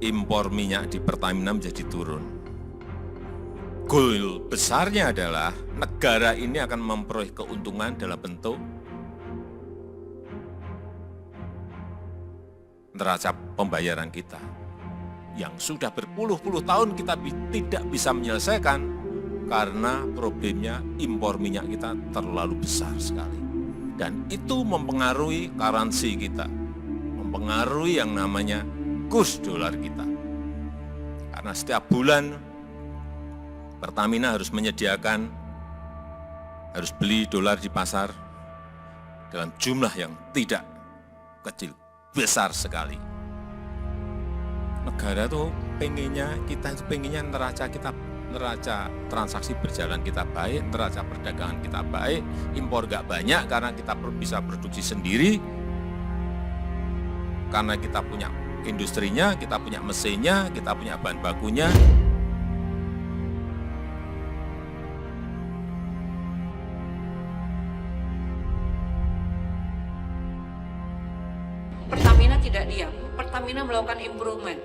impor minyak di Pertamina menjadi turun. Goal besarnya adalah negara ini akan memperoleh keuntungan dalam bentuk neraca pembayaran kita yang sudah berpuluh-puluh tahun kita tidak bisa menyelesaikan karena problemnya impor minyak kita terlalu besar sekali. Dan itu mempengaruhi currency kita, mempengaruhi yang namanya kurs dolar kita. Karena setiap bulan Pertamina harus menyediakan, harus beli dolar di pasar dalam jumlah yang tidak kecil, besar sekali. Negara tuh kita pengennya neraca transaksi berjalan kita baik, neraca perdagangan kita baik, impor gak banyak karena kita bisa produksi sendiri, karena kita punya industrinya, kita punya mesinnya, kita punya bahan bakunya. Pertamina tidak diam, Pertamina melakukan improvement.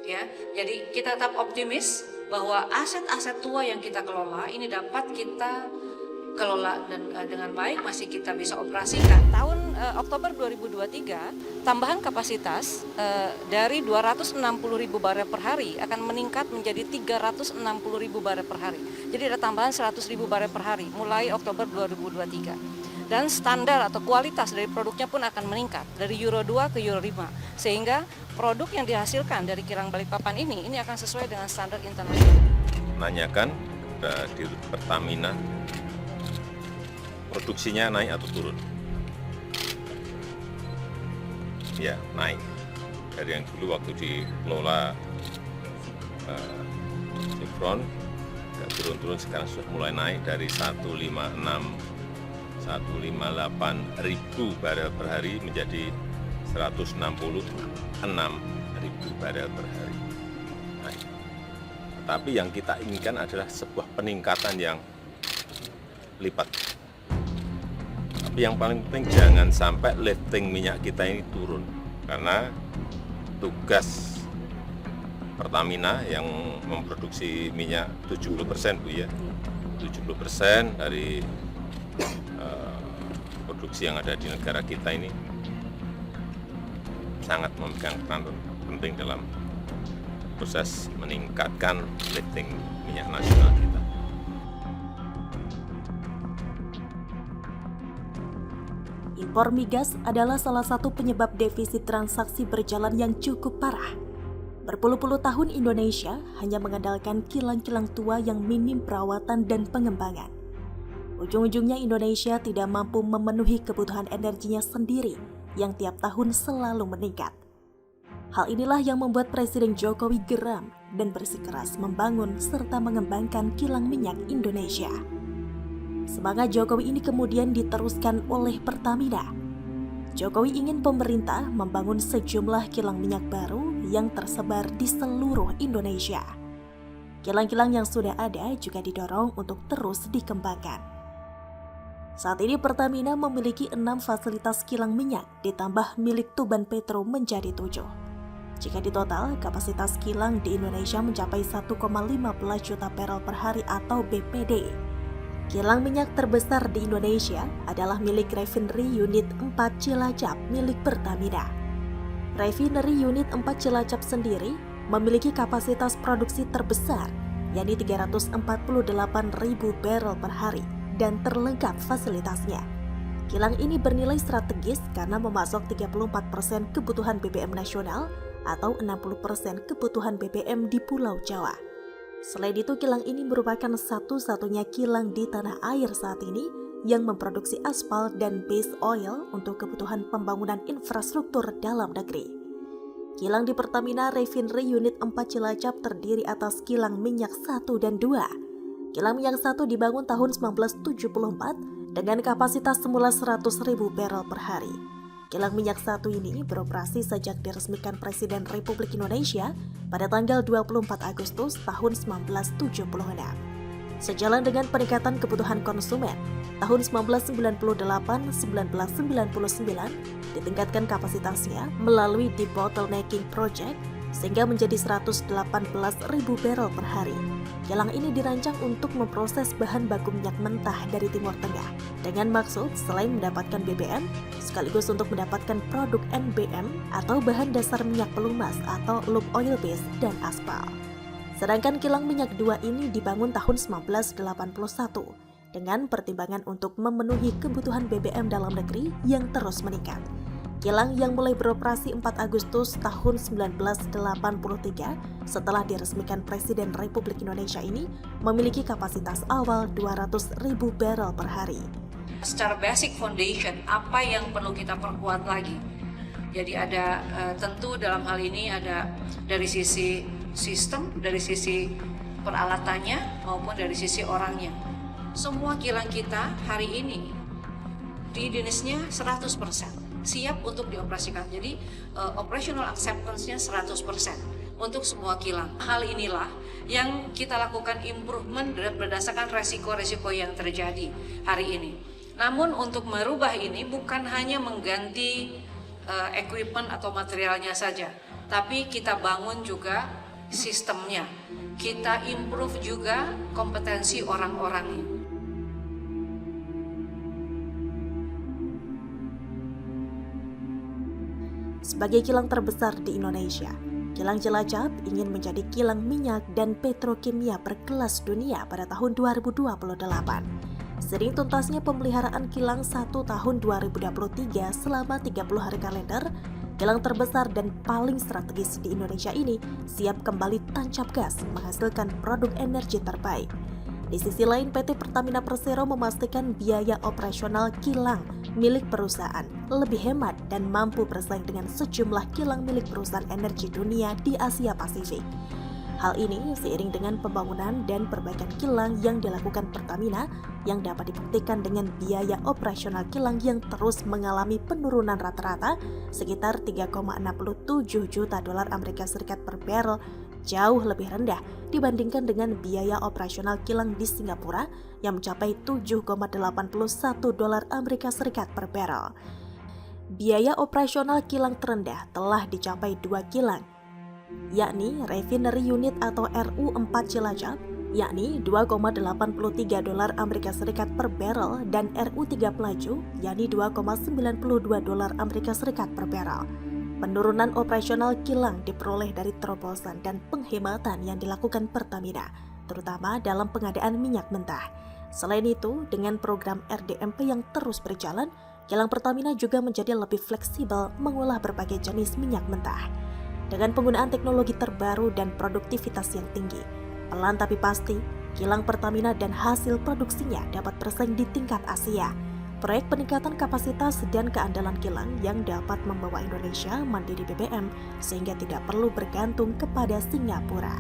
Ya, jadi kita tetap optimis bahwa aset-aset tua yang kita kelola ini dapat kita kelola dan dengan baik masih kita bisa operasikan. Tahun Oktober 2023, tambahan kapasitas dari 260.000 barel per hari akan meningkat menjadi 360.000 barel per hari. Jadi ada tambahan 100.000 barel per hari mulai Oktober 2023. Dan standar atau kualitas dari produknya pun akan meningkat dari Euro 2 ke Euro 5. Sehingga produk yang dihasilkan dari kilang Balikpapan ini akan sesuai dengan standar internasional. Nanyakan kepada Dirut Pertamina, produksinya naik atau turun? Ya, naik. Dari yang dulu waktu dikelola Chevron, agak turun-turun, sekarang sudah mulai naik dari 158 ribu barel per hari menjadi 166 ribu barel per hari. Naik. Tapi yang kita inginkan adalah sebuah peningkatan yang lipat. Tapi yang paling penting jangan sampai lifting minyak kita ini turun. Karena tugas Pertamina yang memproduksi minyak 70% Bu ya, 70% dari produksi yang ada di negara kita ini sangat memegang peran penting dalam proses meningkatkan lifting minyak nasional kita. Impor migas adalah salah satu penyebab defisit transaksi berjalan yang cukup parah. Berpuluh-puluh tahun Indonesia hanya mengandalkan kilang-kilang tua yang minim perawatan dan pengembangan. Ujung-ujungnya Indonesia tidak mampu memenuhi kebutuhan energinya sendiri yang tiap tahun selalu meningkat. Hal inilah yang membuat Presiden Jokowi geram dan bersikeras membangun serta mengembangkan kilang minyak Indonesia. Semangat Jokowi ini kemudian diteruskan oleh Pertamina. Jokowi ingin pemerintah membangun sejumlah kilang minyak baru yang tersebar di seluruh Indonesia. Kilang-kilang yang sudah ada juga didorong untuk terus dikembangkan. Saat ini Pertamina memiliki 6 fasilitas kilang minyak ditambah milik Tuban Petro menjadi 7. Jika ditotal, kapasitas kilang di Indonesia mencapai 1,15 juta barel per hari atau BPD. Kilang minyak terbesar di Indonesia adalah milik Refinery Unit 4 Cilacap milik Pertamina. Refinery Unit 4 Cilacap sendiri memiliki kapasitas produksi terbesar, yakni 348.000 barel per hari dan terlengkap fasilitasnya. Kilang ini bernilai strategis karena memasok 34% kebutuhan BBM nasional atau 60% kebutuhan BBM di Pulau Jawa. Selain itu, kilang ini merupakan satu-satunya kilang di tanah air saat ini yang memproduksi aspal dan base oil untuk kebutuhan pembangunan infrastruktur dalam negeri. Kilang di Pertamina Refinery Unit 4 Cilacap terdiri atas kilang minyak 1 dan 2. Kilang minyak 1 dibangun tahun 1974 dengan kapasitas semula 100.000 barel per hari. Kilang minyak 1 ini beroperasi sejak diresmikan Presiden Republik Indonesia pada tanggal 24 Agustus tahun 1976. Sejalan dengan peningkatan kebutuhan konsumen, tahun 1998-1999 ditingkatkan kapasitasnya melalui debottlenecking project sehingga menjadi 118.000 barel per hari. Kilang ini dirancang untuk memproses bahan baku minyak mentah dari Timur Tengah dengan maksud selain mendapatkan BBM, sekaligus untuk mendapatkan produk NBM atau bahan dasar minyak pelumas atau lube oil base dan aspal. Sedangkan kilang minyak 2 ini dibangun tahun 1981 dengan pertimbangan untuk memenuhi kebutuhan BBM dalam negeri yang terus meningkat. Kilang yang mulai beroperasi 4 Agustus tahun 1983 setelah diresmikan Presiden Republik Indonesia ini memiliki kapasitas awal 200.000 barel per hari. Secara basic foundation, apa yang perlu kita perkuat lagi? Jadi ada tentu dalam hal ini ada dari sisi sistem, dari sisi peralatannya maupun dari sisi orangnya. Semua kilang kita hari ini readiness-nya 100%. Siap untuk dioperasikan. Jadi operational acceptance-nya 100% untuk semua kilang. Hal inilah yang kita lakukan improvement berdasarkan resiko-resiko yang terjadi hari ini. Namun untuk merubah ini bukan hanya mengganti equipment atau materialnya saja, tapi kita bangun juga sistemnya. Kita improve juga kompetensi orang-orangnya. Sebagai kilang terbesar di Indonesia, Kilang Cilacap ingin menjadi kilang minyak dan petrokimia berkelas dunia pada tahun 2028. Sering tuntasnya pemeliharaan kilang 1 tahun 2023 selama 30 hari kalender, kilang terbesar dan paling strategis di Indonesia ini siap kembali tancap gas menghasilkan produk energi terbaik. Di sisi lain, PT Pertamina Persero memastikan biaya operasional kilang milik perusahaan lebih hemat dan mampu bersaing dengan sejumlah kilang milik perusahaan energi dunia di Asia Pasifik. Hal ini seiring dengan pembangunan dan perbaikan kilang yang dilakukan Pertamina yang dapat dibuktikan dengan biaya operasional kilang yang terus mengalami penurunan rata-rata sekitar 3,67 juta dolar Amerika Serikat per barrel, jauh lebih rendah dibandingkan dengan biaya operasional kilang di Singapura yang mencapai 7,81 dolar Amerika Serikat per barrel. Biaya operasional kilang terendah telah dicapai 2 kilang, yakni Refinery Unit atau RU4 Cilacap, yakni 2,83 dolar Amerika Serikat per barrel, dan RU3 Pelaju, yakni 2,92 dolar Amerika Serikat per barrel. Penurunan operasional kilang diperoleh dari terobosan dan penghematan yang dilakukan Pertamina, terutama dalam pengadaan minyak mentah. Selain itu, dengan program RDMP yang terus berjalan, kilang Pertamina juga menjadi lebih fleksibel mengolah berbagai jenis minyak mentah. Dengan penggunaan teknologi terbaru dan produktivitas yang tinggi, pelan tapi pasti, kilang Pertamina dan hasil produksinya dapat bersaing di tingkat Asia. Proyek peningkatan kapasitas dan keandalan kilang yang dapat membawa Indonesia mandiri BBM sehingga tidak perlu bergantung kepada Singapura.